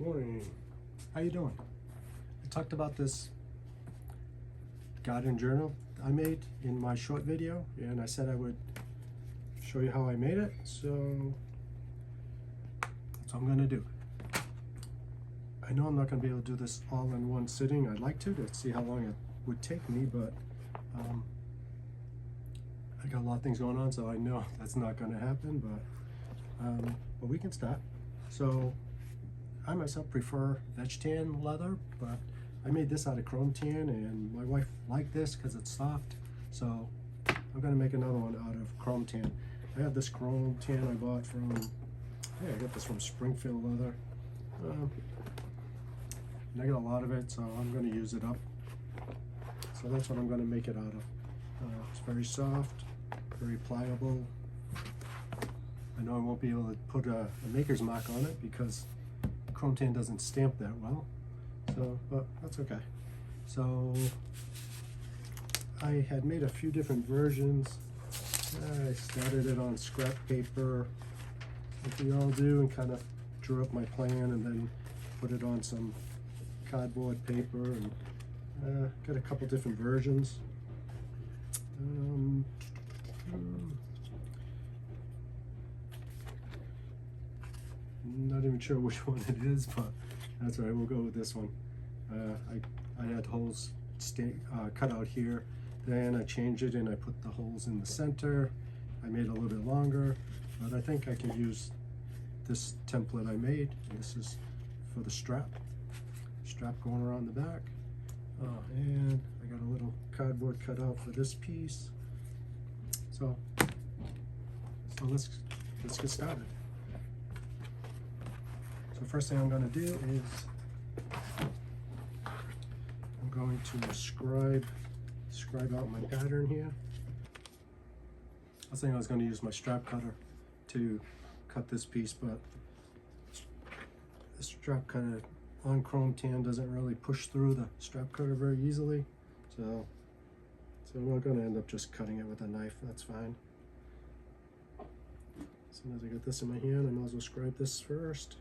Morning. How you doing? I talked about this garden journal I made in my short video, and I said I would show you how I made it, so that's what I'm gonna do. I know I'm not gonna be able to do this all in one sitting. I'd like to see how long it would take me, but I got a lot of things going on, so I know that's not gonna happen, but we can start. So I myself prefer veg tan leather, but I made this out of chrome tan, and my wife liked this because it's soft, so I'm gonna make another one out of chrome tan. I have this chrome tan I bought from, I got this from Springfield Leather, and I got a lot of it, so I'm gonna use it up. So that's what I'm gonna make it out of. It's very soft, very pliable. I know I won't be able to put a maker's mark on it because chrome tan doesn't stamp that well, so, but that's okay. So I had made a few different versions. I started it on scrap paper, like we all do, and kind of drew up my plan, and then put it on some cardboard paper, and got a couple different versions. Not even sure which one it is, but that's all right, we'll go with this one. I had holes cut out here, then I changed it and I put the holes in the center. I made it a little bit longer, but I think I can use this template I made. This is for the strap going around the back. And I got a little cardboard cut out for this piece. So let's get started. So first thing I'm going to do is I'm going to scribe out my pattern here. I was thinking I was going to use my strap cutter to cut this piece, but the strap cutter on chrome tan doesn't really push through the strap cutter very easily, so we're going to end up just cutting it with a knife. That's fine. As soon as I get this in my hand, I might as well scribe this first.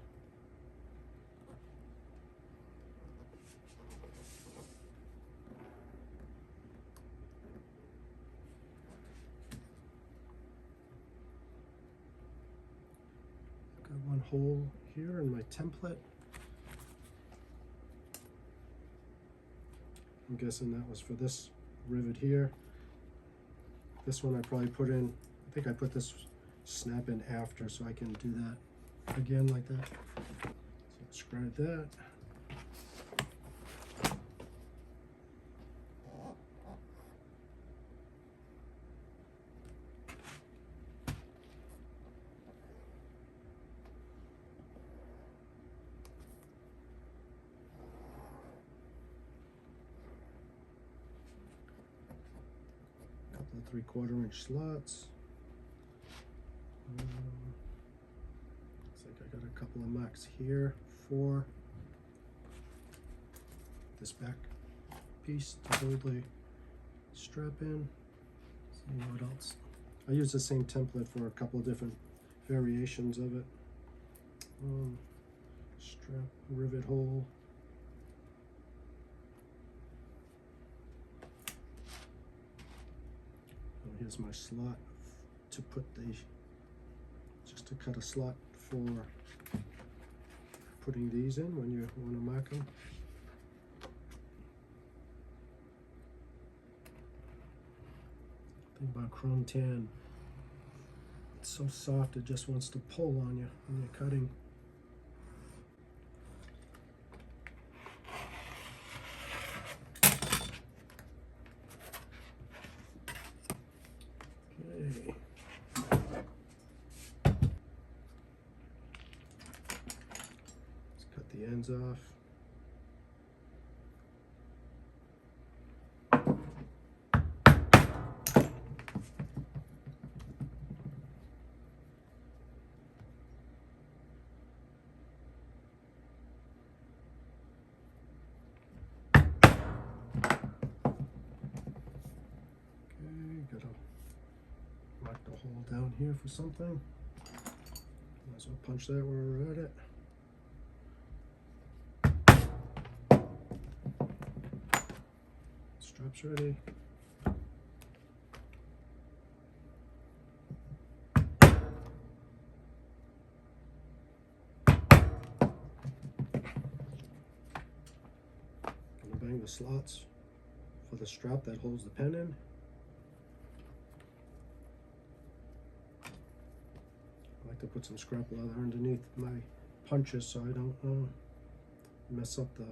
Got one hole here in my template. I'm guessing that was for this rivet here. This one I probably put in, I think I put this snap in after, so I can do that again like that. So scribe that. Couple of 3/4-inch slots. Looks like I got a couple of marks here for this back piece to hold the strap in. See what else. I use the same template for a couple of different variations of it. Strap rivet hole. Here's my slot to put just to cut a slot for putting these in when you want to mark them. Thing about chrome tan, it's so soft it just wants to pull on you when you're cutting. The ends off. Gotta mark the hole down here for something. Might as well punch that while we're at it. Straps ready. Gonna bang the slots for the strap that holds the pen in. I like to put some scrap leather underneath my punches so I don't mess up the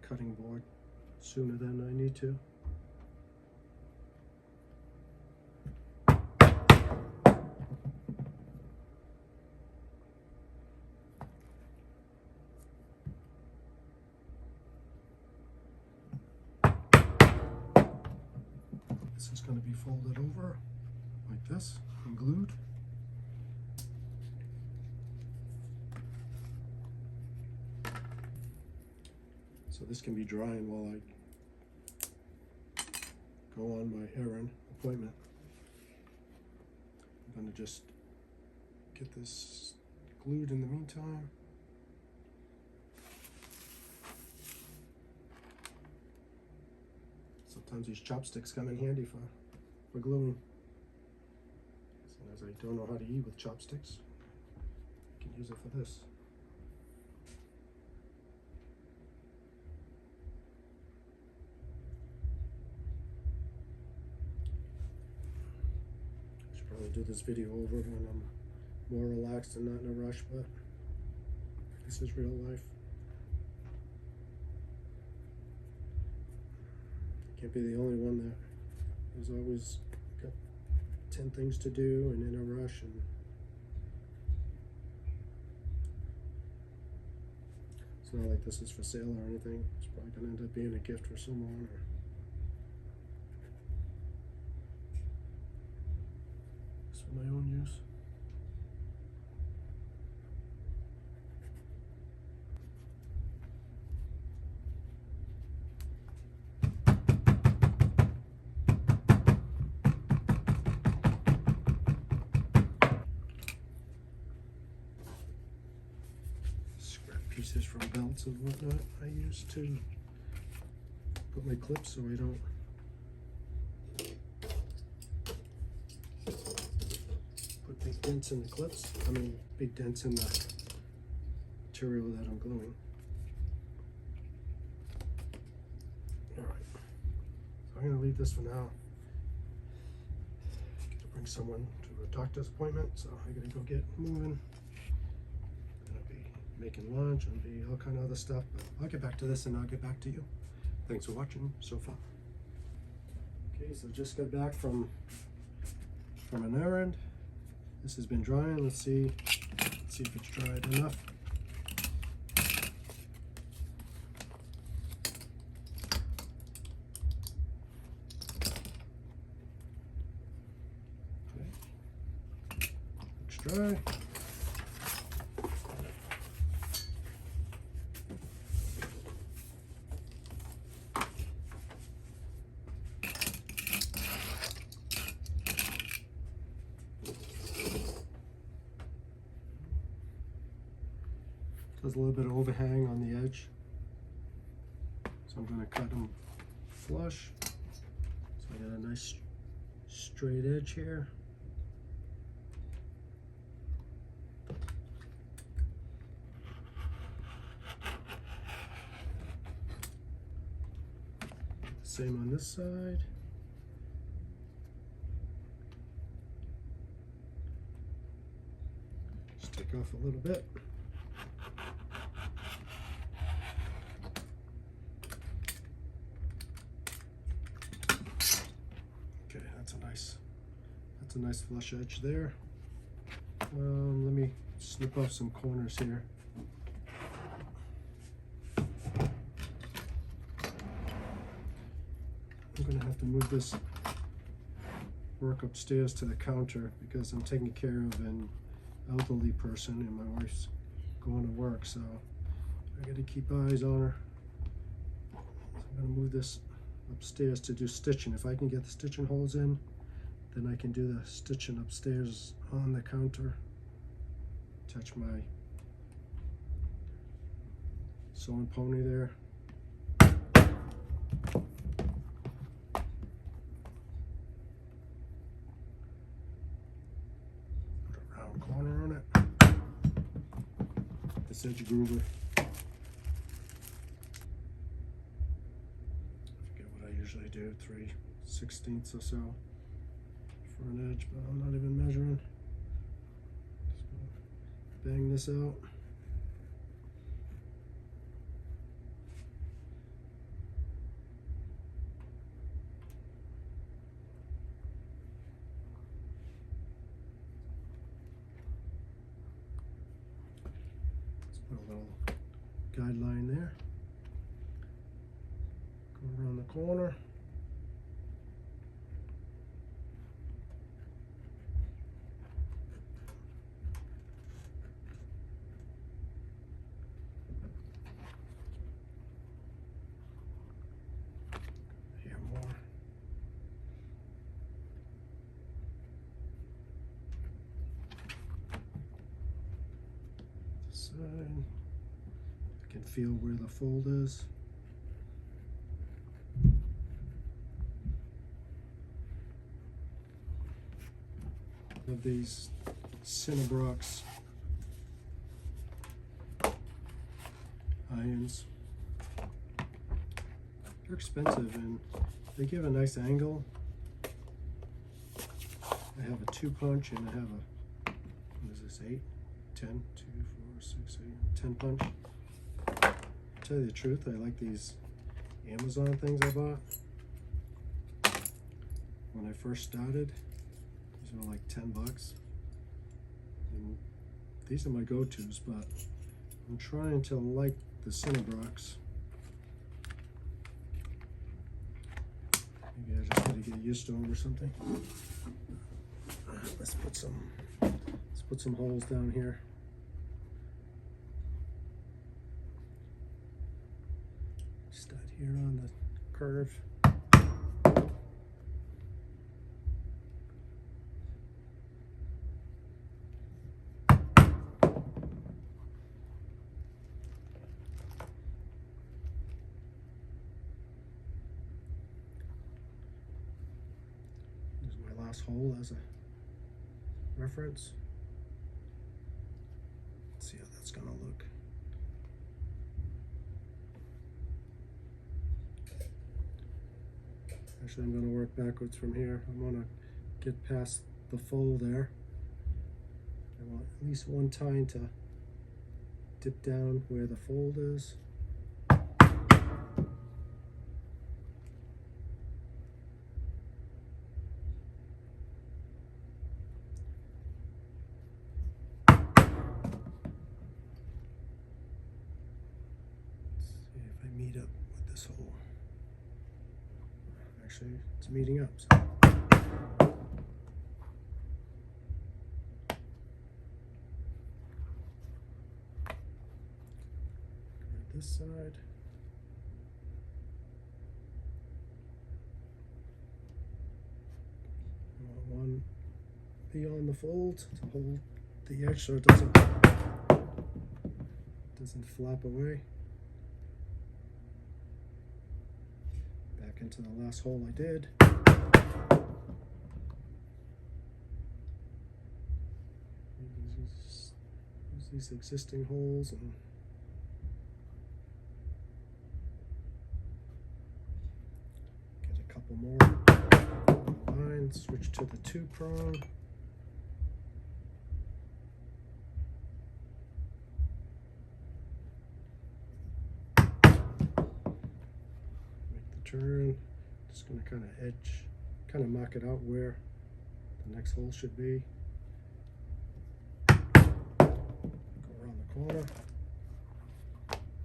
cutting board sooner than I need to. This is going to be folded over like this and glued. So this can be drying while I go on my errand appointment. I'm going to just get this glued in the meantime. Sometimes these chopsticks come in handy for gluing. As I don't know how to eat with chopsticks, I can use it for this. I should probably do this video over when I'm more relaxed and not in a rush, but this is real life. Can't be the only one that is always got 10 things to do and in a rush, and it's not like this is for sale or anything. It's probably gonna end up being a gift for someone, or just for my own use. Pieces from belts and whatnot I use to put my clips so I don't put big dents in the clips. I mean, big dents in the material that I'm gluing. Alright, so I'm going to leave this for now. Got to bring someone to a doctor's appointment, so I got to go get moving. Making lunch and be all kind of other stuff, but I'll get back to this and I'll get back to you. Thanks for watching so far. Okay, so just got back from an errand. This has been drying. Let's see if it's dried enough. Okay. Looks dry. There's a little bit of overhang on the edge, so I'm going to cut them flush. So I got a nice straight edge here. Same on this side. Just take off a little bit. Okay, that's a nice flush edge there. Let me snip off some corners here. I'm going to have to move this work upstairs to the counter because I'm taking care of an elderly person and my wife's going to work, so I got to keep eyes on her. So I'm going to move this upstairs to do stitching. If I can get the stitching holes in, then I can do the stitching upstairs on the counter. Attach my sewing pony there. nice edge groover. I usually do 3/16 or so for an edge, but I'm not even measuring. Just gonna bang this out. Let's put a little guideline there. Go around the corner. Here more. This side. I can feel where the fold is. Of these Cinnabrox irons. They're expensive and they give a nice angle. I have a 2-punch and I have a, what is this, 8, 10, 2, 4, 6, 8, 10 punch. To tell you the truth, I like these Amazon things I bought. When I first started, these were like $10. And these are my go-tos, but I'm trying to like the Cinnabrox. Maybe I just gotta get used to them or something. Let's put some holes down here. Start here on the curve. Hole as a reference. Let's see how that's gonna look. Actually, I'm gonna work backwards from here. I'm gonna get past the fold there. I want at least one tine to dip down where the fold is. Meet up with this hole. Actually, it's meeting up. So. This side. I want one beyond the fold to hold the edge so it doesn't flap away. Into the last hole I did. Use these existing holes and get a couple more lines. Switch to the 2-prong. Turn, just going to kind of edge, kind of mark it out where the next hole should be. Go around the corner,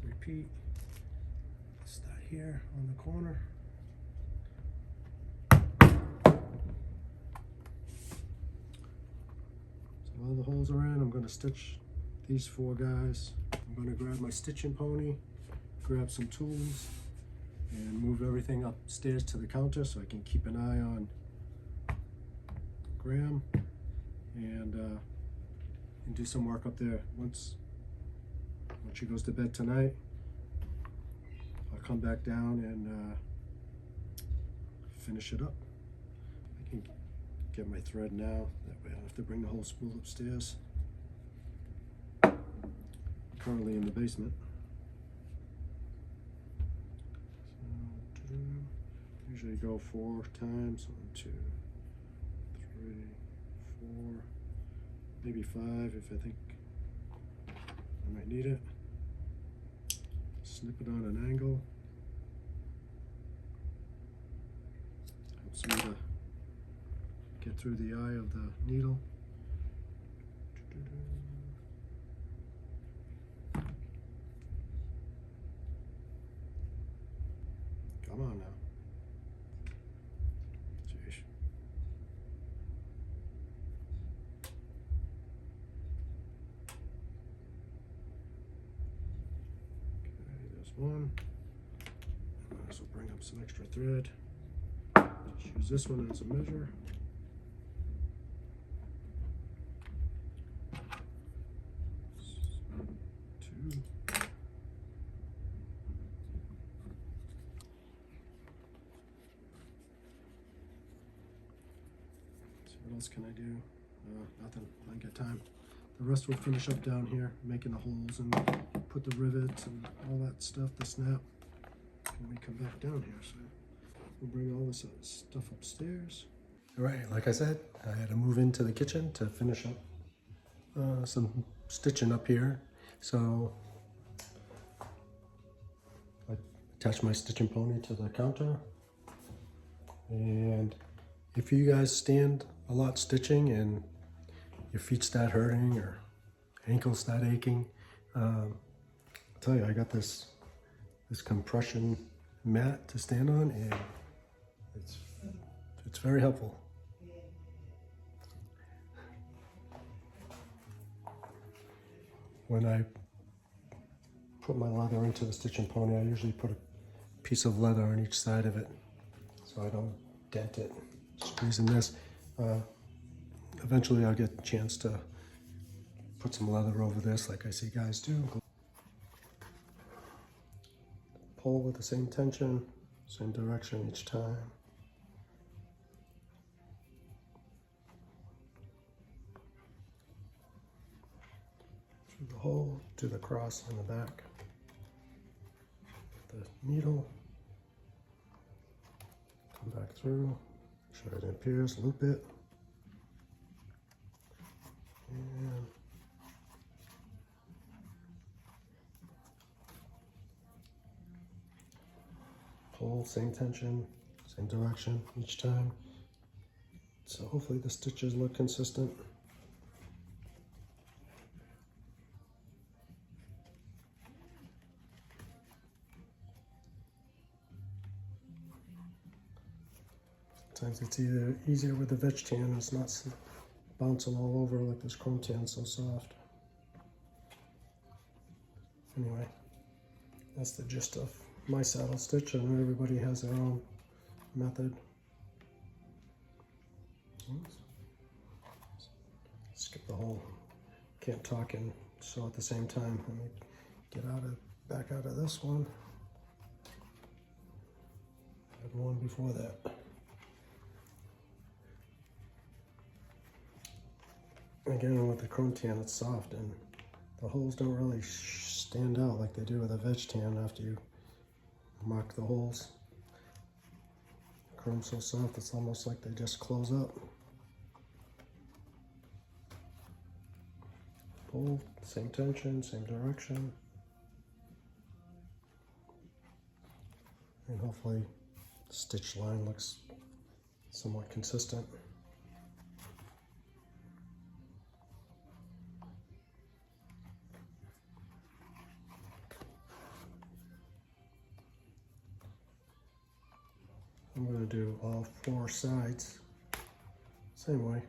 repeat, start here on the corner. So all the holes are in. I'm going to stitch these 4 guys. I'm going to grab my stitching pony, grab some tools, and move everything upstairs to the counter so I can keep an eye on Graham and do some work up there. Once she goes to bed tonight, I'll come back down and finish it up. I can get my thread now, that way I don't have to bring the whole spool upstairs. currently in the basement. So, usually go 4 times. 1, 2, 3, 4, maybe 5 if I think I might need it. Snip it on an angle. Helps me to get through the eye of the needle. Come on now. Jeez. Okay, there's one. Might as well bring up some extra thread. Just use this one as a measure. 2. So what else can I do? Nothing. I ain't got time. The rest will finish up down here, making the holes and put the rivets and all that stuff, the snap, when we come back down here. So we'll bring all this stuff upstairs. All right, like I said, I had to move into the kitchen to finish up some stitching up here. So I attached my stitching pony to the counter. And if you guys stand a lot stitching and your feet start hurting or ankles start aching, I'll tell you, I got this compression mat to stand on, and it's very helpful. When I put my leather into the stitching pony, I usually put a piece of leather on each side of it so I don't dent it. Squeezing this. Eventually I'll get a chance to put some leather over this like I see guys do. Pull with the same tension, same direction each time. Through the hole, to the cross in the back. The needle. Come back through, sure it appears, loop it. And pull, same tension, same direction each time. So hopefully the stitches look consistent. Sometimes it's either easier with the veg tan, it's not bouncing all over like this chrome tan, so soft. Anyway, that's the gist of my saddle stitch. I know everybody has their own method. Oops. Skip the whole can't talk and sew at the same time. Let me get back out of this one. I had one before that. Again, with the chrome tan, it's soft and the holes don't really stand out like they do with a veg tan after you mark the holes. Chrome's so soft, it's almost like they just close up. Pull, same tension, same direction. And hopefully the stitch line looks somewhat consistent. I'm going to do all 4 sides same way.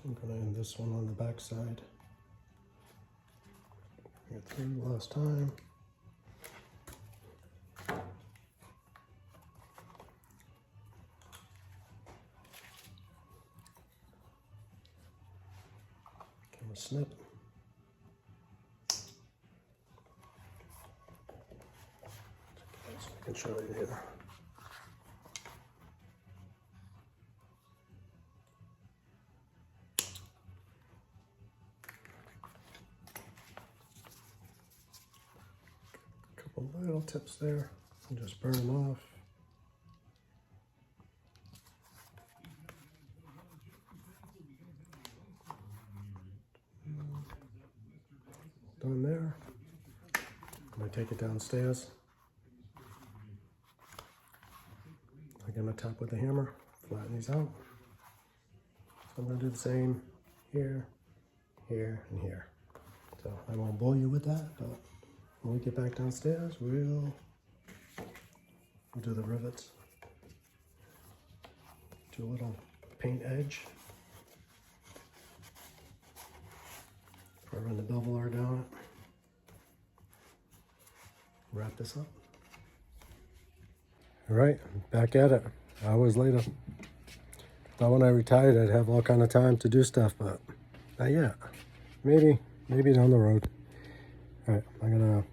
I'm gonna end this one on the back side. Get through last time. Give 'em a snip. So I can show you here. Couple little tips there, and just burn them off. Done there. I'm gonna take it downstairs. I'm gonna tap with the hammer, flatten these out. So I'm gonna do the same here, here, and here. So I won't bore you with that, but when we get back downstairs, we'll do the rivets. Do a little paint edge. Run the beveler down it. Wrap this up. All right, back at it. Hours later. Thought when I retired I'd have all kind of time to do stuff, but not yet. Maybe down the road. All right,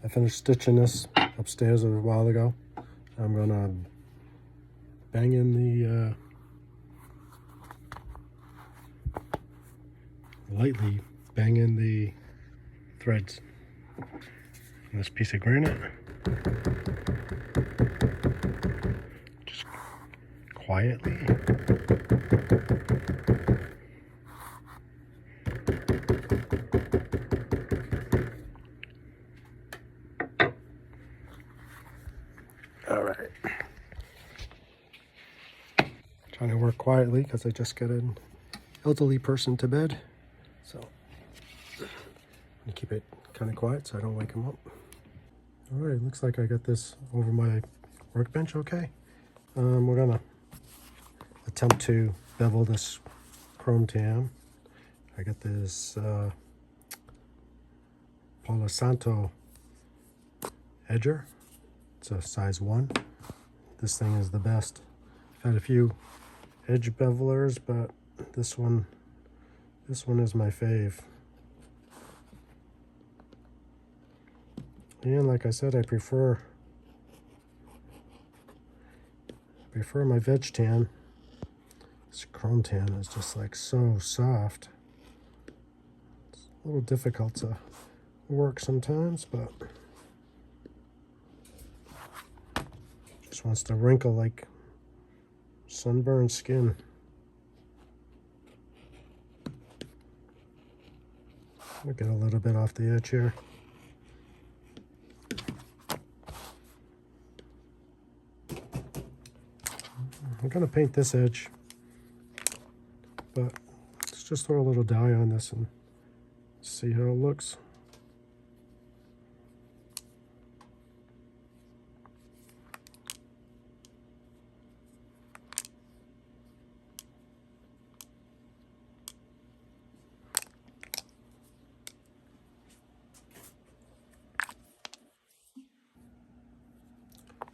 I finished stitching this upstairs a while ago. I'm gonna bang in the lightly bang in the threads on this piece of granite. Just quietly. All right. Trying to work quietly because I just got an elderly person to bed. So you keep it kind of quiet so I don't wake him up. All right, looks like I got this over my workbench okay. We're gonna attempt to bevel this chrome tam. I got this Palo Santo edger. It's a size 1. This thing is the best. I've had a few edge bevelers, but this one is my fave. And like I said, I prefer my veg tan. This chrome tan is just like so soft. It's a little difficult to work sometimes, but just wants to wrinkle like sunburned skin. I'll get a little bit off the edge here. I'm gonna paint this edge, but let's just throw a little dye on this and see how it looks.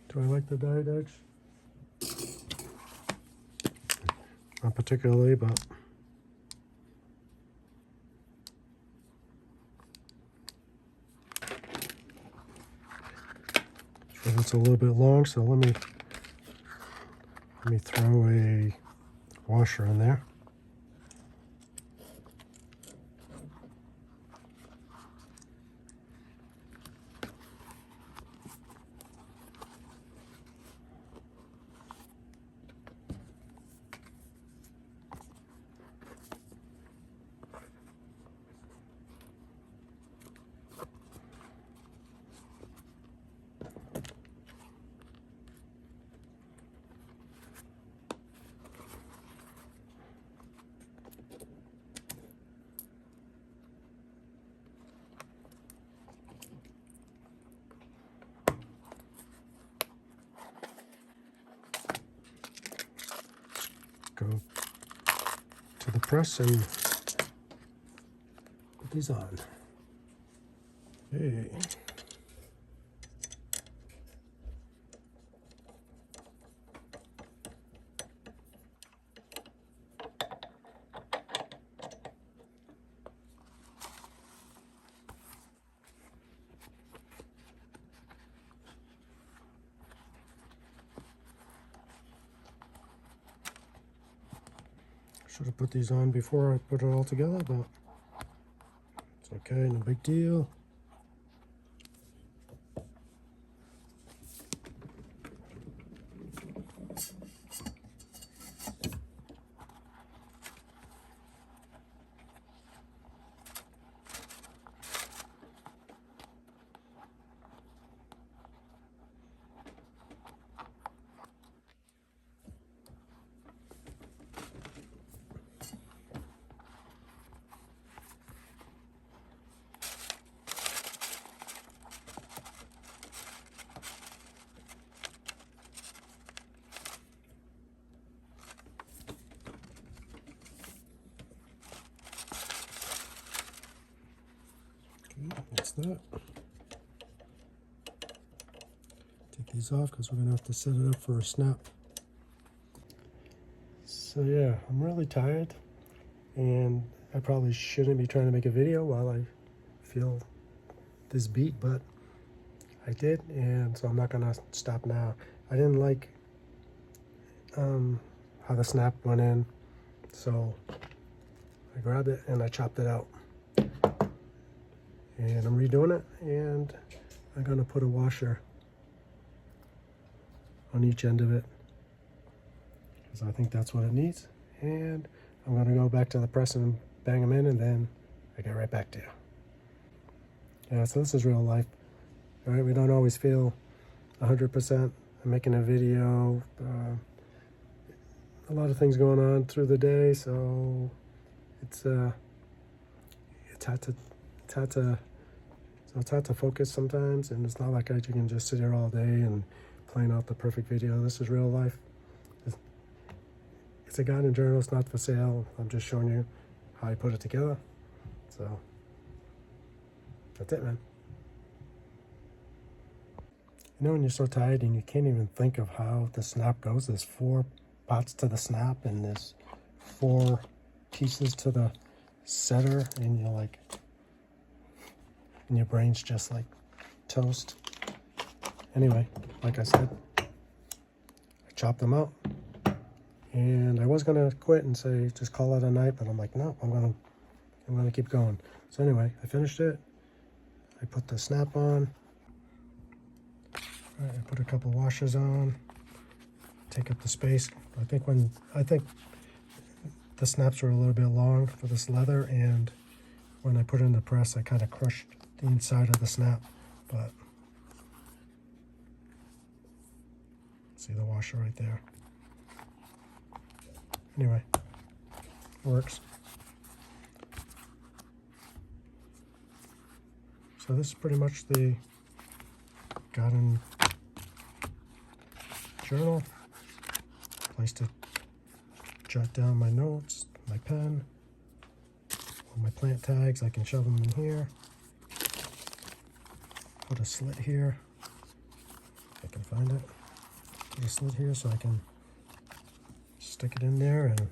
Do I like the dyed edge? Not particularly, but it's a little bit long, so let me throw a washer in there. press and put these on. Okay. Should have put these on before I put it all together, but it's okay, no big deal. That's that. Take these off because we're going to have to set it up for a snap. So yeah, I'm really tired and I probably shouldn't be trying to make a video while I feel this beat, but I did, and so I'm not going to stop now. I didn't like how the snap went in, so I grabbed it and I chopped it out. And I'm redoing it, and I'm going to put a washer on each end of it because I think that's what it needs. And I'm going to go back to the press and bang them in, and then I get right back to you. Yeah, so this is real life, right? We don't always feel 100%. I'm making a video, a lot of things going on through the day, so it's hard to focus sometimes, and it's not like you can just sit here all day and plan out the perfect video. This is real life. It's a guided journal. It's not for sale. I'm just showing you how I put it together. So that's it, man. You know when you're so tired and you can't even think of how the snap goes? There's 4 parts to the snap and there's 4 pieces to the setter, and you're like, and your brain's just like toast. Anyway, like I said, I chopped them out, and I was gonna quit and say just call it a night, but I'm like, no, I'm gonna keep going. So anyway, I finished it. I put the snap on. All right, I put a couple washers on. Take up the space. I think the snaps were a little bit long for this leather, and when I put it in the press, I kind of crushed the inside of the snap, but see the washer right there. Anyway, works. So this is pretty much the garden journal. Place to jot down my notes, my pen, all my plant tags. I can shove them in here. Put a slit here, if I can find it. Put a slit here so I can stick it in there and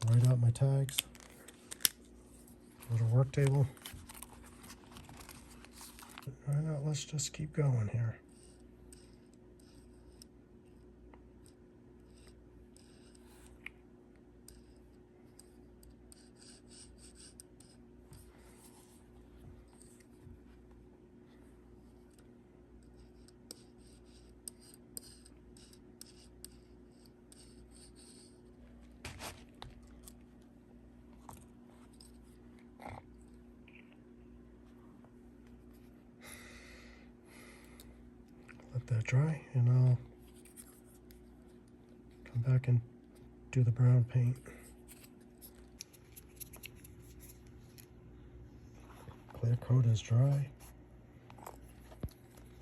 write out my tags. Little work table. All right, now let's just keep going here. Let that dry, and I'll come back and do the brown paint. Clear coat is dry.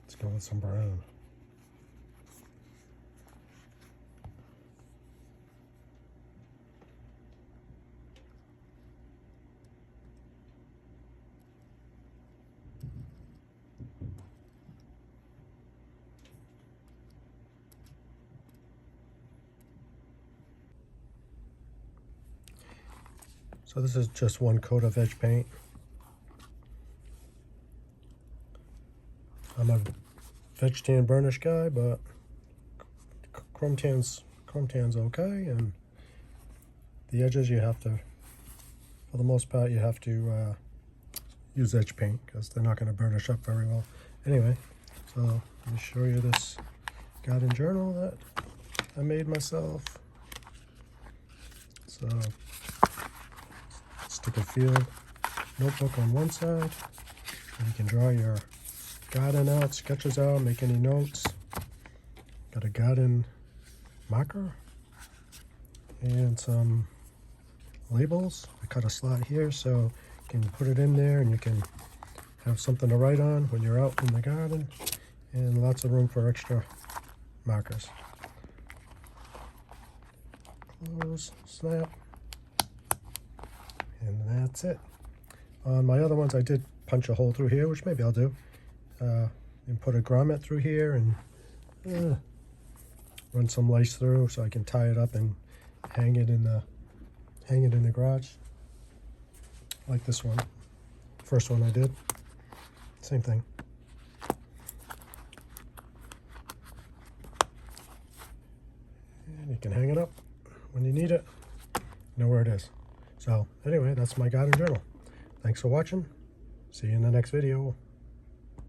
Let's go with some brown. So this is just one coat of edge paint. I'm a veg tan burnish guy, but chrome tan's okay, and the edges you have to, for the most part, you have to use edge paint because they're not going to burnish up very well. Anyway, so let me show you this garden journal that I made myself. So stick a field notebook on one side, and you can draw your garden out, sketches out, make any notes. Got a garden marker and some labels. I cut a slot here so you can put it in there and you can have something to write on when you're out in the garden, and lots of room for extra markers. Close, snap, and that's it. On my other ones I did punch a hole through here, which maybe I'll do, and put a grommet through here and run some lace through so I can tie it up and hang it in the garage, like this one. First one I did, same thing. And you can hang it up when you need it, know where it is. So anyway, that's my garden journal. Thanks for watching. See you in the next video.